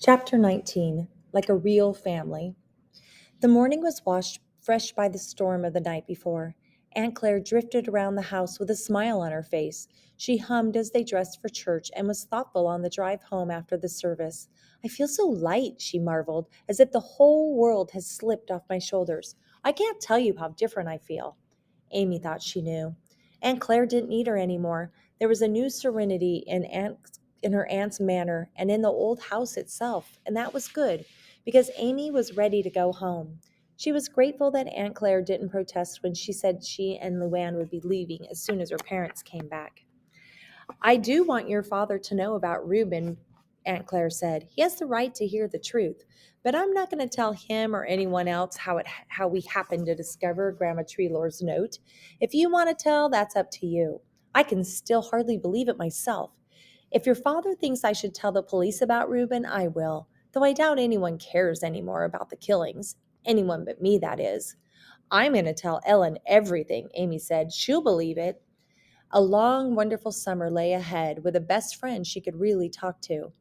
Chapter 19. Like a Real Family. The morning was washed fresh by the storm of the night before. Aunt Claire drifted around the house with a smile on her face. She hummed as they dressed for church and was thoughtful on the drive home after the service. I feel so light, she marveled, as if the whole world has slipped off my shoulders. I can't tell you how different I feel. Amy thought she knew. Aunt Claire didn't need her anymore. There was a new serenity in her aunt's manner and in the old house itself, and that was good, because Amy was ready to go home. She was grateful that Aunt Claire didn't protest when she said she and Luann would be leaving as soon as her parents came back. I do want your father to know about Reuben, Aunt Claire said. He has the right to hear the truth, but I'm not going to tell him or anyone else how we happened to discover Grandma Treelor's note. If you want to tell, that's up to you. I can still hardly believe it myself. If your father thinks I should tell the police about Reuben, I will, though I doubt anyone cares anymore about the killings. Anyone but me, that is. I'm going to tell Ellen everything, Amy said. She'll believe it. A long, wonderful summer lay ahead with a best friend she could really talk to.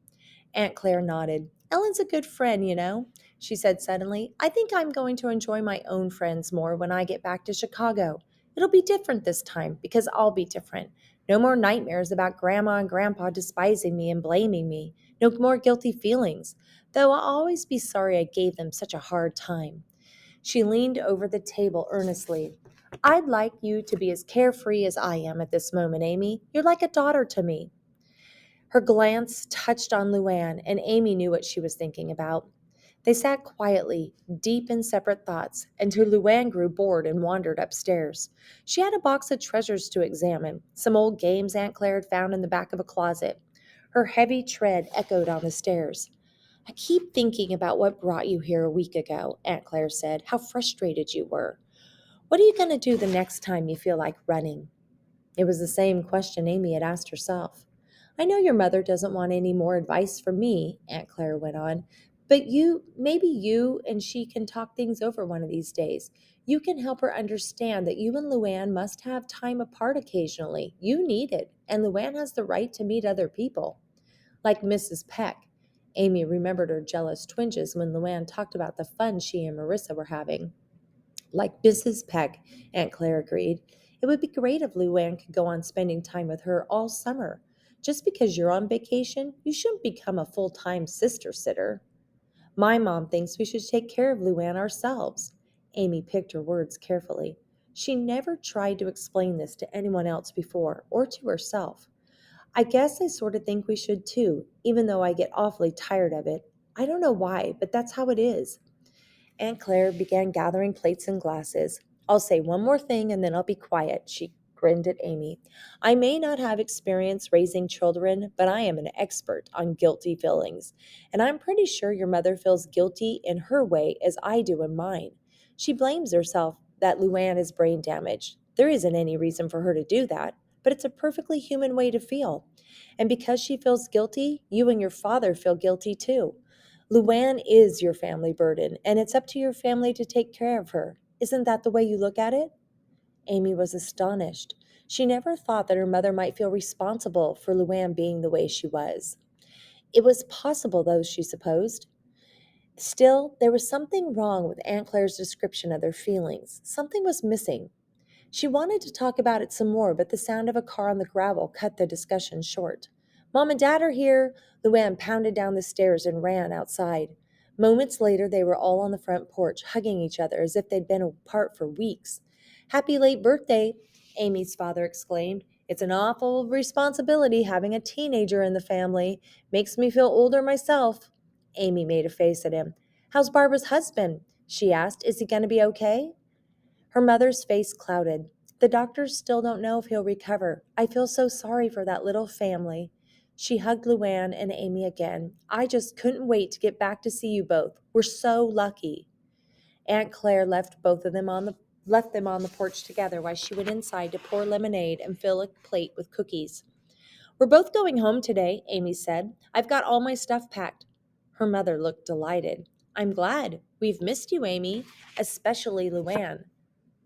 Aunt Claire nodded. Ellen's a good friend, you know, she said suddenly. I think I'm going to enjoy my own friends more when I get back to Chicago. It'll be different this time because I'll be different. No more nightmares about Grandma and Grandpa despising me and blaming me. No more guilty feelings, though I'll always be sorry I gave them such a hard time. She leaned over the table earnestly. I'd like you to be as carefree as I am at this moment, Amy. You're like a daughter to me. Her glance touched on Luann, and Amy knew what she was thinking about. They sat quietly, deep in separate thoughts, until Luann grew bored and wandered upstairs. She had a box of treasures to examine, some old games Aunt Claire had found in the back of a closet. Her heavy tread echoed on the stairs. I keep thinking about what brought you here a week ago, Aunt Claire said, how frustrated you were. What are you going to do the next time you feel like running? It was the same question Amy had asked herself. I know your mother doesn't want any more advice from me, Aunt Claire went on, but maybe you and she can talk things over one of these days. You can help her understand that you and Luann must have time apart occasionally. You need it, and Luann has the right to meet other people. Like Mrs. Peck. Amy remembered her jealous twinges when Luann talked about the fun she and Marissa were having. Like Mrs. Peck, Aunt Claire agreed. It would be great if Luann could go on spending time with her all summer. Just because you're on vacation, you shouldn't become a full-time sister sitter. My mom thinks we should take care of Luann ourselves. Amy picked her words carefully. She never tried to explain this to anyone else before, or to herself. I guess I sort of think we should too, even though I get awfully tired of it. I don't know why, but that's how it is. Aunt Claire began gathering plates and glasses. I'll say one more thing and then I'll be quiet, she grinned at Amy. I may not have experience raising children, but I am an expert on guilty feelings. And I'm pretty sure your mother feels guilty in her way as I do in mine. She blames herself that Luann is brain damaged. There isn't any reason for her to do that, but it's a perfectly human way to feel. And because she feels guilty, you and your father feel guilty too. Luann is your family burden, and it's up to your family to take care of her. Isn't that the way you look at it? Amy was astonished. She never thought that her mother might feel responsible for Luann being the way she was. It was possible, though, she supposed. Still, there was something wrong with Aunt Claire's description of their feelings. Something was missing. She wanted to talk about it some more, but the sound of a car on the gravel cut the discussion short. Mom and Dad are here. Luann pounded down the stairs and ran outside. Moments later, they were all on the front porch, hugging each other as if they'd been apart for weeks. Happy late birthday, Amy's father exclaimed. It's an awful responsibility having a teenager in the family. Makes me feel older myself. Amy made a face at him. How's Barbara's husband? She asked. Is he going to be okay? Her mother's face clouded. The doctors still don't know if he'll recover. I feel so sorry for that little family. She hugged Luann and Amy again. I just couldn't wait to get back to see you both. We're so lucky. Aunt Claire left them on the porch together while she went inside to pour lemonade and fill a plate with cookies. We're both going home today, Amy said. I've got all my stuff packed. Her mother looked delighted. I'm glad. We've missed you, Amy, especially Luann.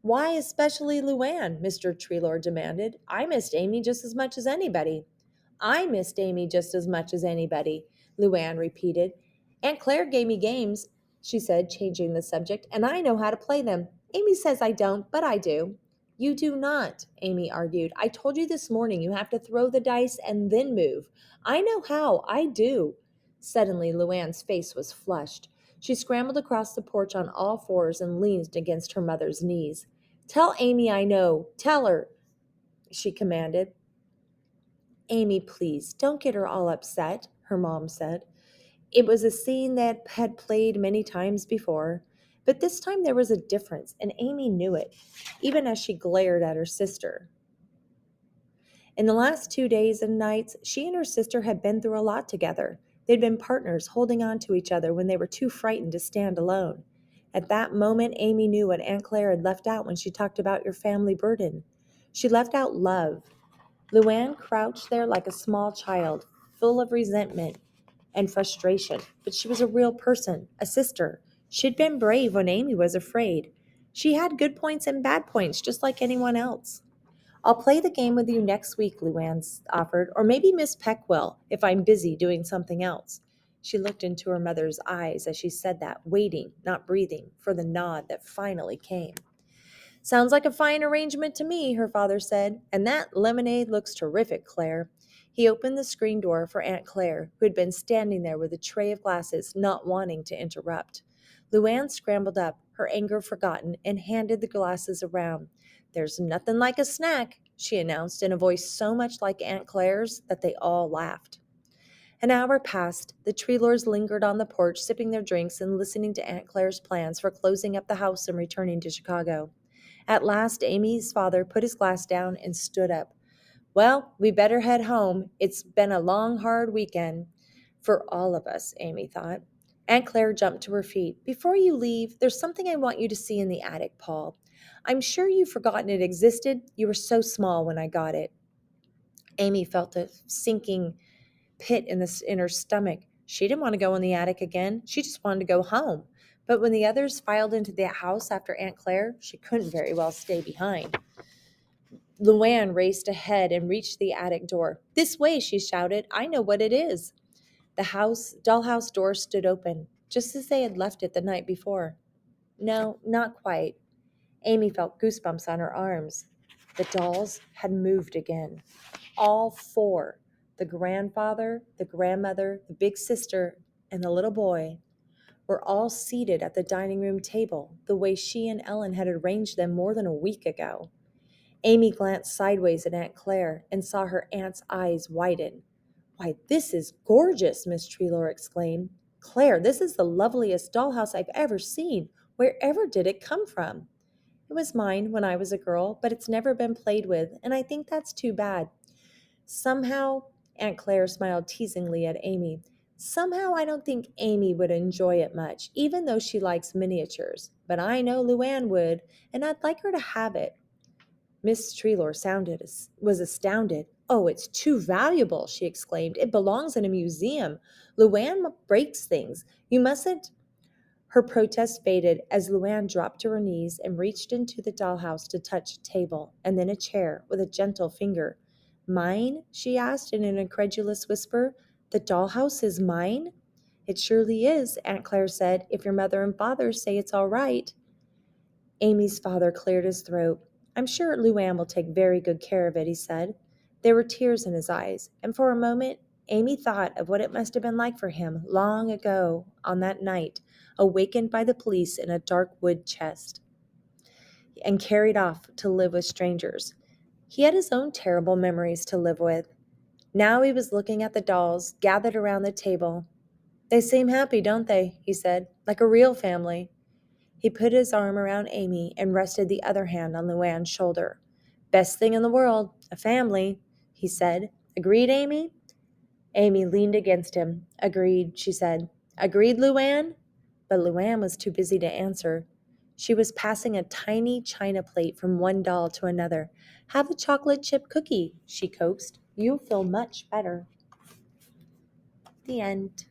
Why especially Luann? Mr. Treelor demanded. I missed Amy just as much as anybody. I missed Amy just as much as anybody, Luann repeated. Aunt Claire gave me games, she said, changing the subject, and I know how to play them. Amy says I don't, but I do. You do not, Amy argued. I told you this morning you have to throw the dice and then move. I know how. I do. Suddenly, Luann's face was flushed. She scrambled across the porch on all fours and leaned against her mother's knees. Tell Amy I know. Tell her, she commanded. Amy, please, don't get her all upset, her mom said. It was a scene that had played many times before, but this time there was a difference, and Amy knew it, even as she glared at her sister. In the last 2 days and nights, she and her sister had been through a lot together. They'd been partners, holding on to each other when they were too frightened to stand alone. At that moment, Amy knew what Aunt Claire had left out when she talked about your family burden. She left out love. Luann crouched there like a small child, full of resentment and frustration, but she was a real person, a sister. She'd been brave when Amy was afraid. She had good points and bad points, just like anyone else. I'll play the game with you next week, Luann offered, or maybe Miss Peck will, if I'm busy doing something else. She looked into her mother's eyes as she said that, waiting, not breathing, for the nod that finally came. Sounds like a fine arrangement to me, her father said, and that lemonade looks terrific, Claire. He opened the screen door for Aunt Claire, who had been standing there with a tray of glasses, not wanting to interrupt. Luann scrambled up, her anger forgotten, and handed the glasses around. There's nothing like a snack, she announced in a voice so much like Aunt Claire's that they all laughed. An hour passed. The Treelors lingered on the porch, sipping their drinks and listening to Aunt Claire's plans for closing up the house and returning to Chicago. At last, Amy's father put his glass down and stood up. Well, we better head home. It's been a long, hard weekend. For all of us, Amy thought. Aunt Claire jumped to her feet. Before you leave, there's something I want you to see in the attic, Paul. I'm sure you've forgotten it existed. You were so small when I got it. Amy felt a sinking pit in her stomach. She didn't want to go in the attic again. She just wanted to go home. But when the others filed into the house after Aunt Claire, she couldn't very well stay behind. Luann raced ahead and reached the attic door. This way, she shouted. I know what it is. The dollhouse door stood open, just as they had left it the night before. No, not quite. Amy felt goosebumps on her arms. The dolls had moved again. All four, the grandfather, the grandmother, the big sister, and the little boy, were all seated at the dining room table, the way she and Ellen had arranged them more than a week ago. Amy glanced sideways at Aunt Claire and saw her aunt's eyes widen. Why, this is gorgeous, Miss Treelor exclaimed. Claire, this is the loveliest dollhouse I've ever seen. Wherever did it come from? It was mine when I was a girl, but it's never been played with, and I think that's too bad. Somehow, Aunt Claire smiled teasingly at Amy. Somehow I don't think Amy would enjoy it much, even though she likes miniatures. But I know Luann would, and I'd like her to have it. Miss Treelor was astounded. Oh, it's too valuable, she exclaimed. It belongs in a museum. Luann breaks things. You mustn't. Her protest faded as Luann dropped to her knees and reached into the dollhouse to touch a table and then a chair with a gentle finger. Mine? She asked in an incredulous whisper. The dollhouse is mine? It surely is, Aunt Claire said, if your mother and father say it's all right. Amy's father cleared his throat. I'm sure Luann will take very good care of it, he said. There were tears in his eyes, and for a moment Amy thought of what it must have been like for him long ago on that night, awakened by the police in a dark wood chest and carried off to live with strangers. He had his own terrible memories to live with. Now he was looking at the dolls gathered around the table. They seem happy, don't they? He said, like a real family. He put his arm around Amy and rested the other hand on Luann's shoulder. Best thing in the world, a family, he said. Agreed, Amy? Amy leaned against him. Agreed, she said. Agreed, Luann? But Luann was too busy to answer. She was passing a tiny china plate from one doll to another. Have a chocolate chip cookie, she coaxed. You'll feel much better. The end.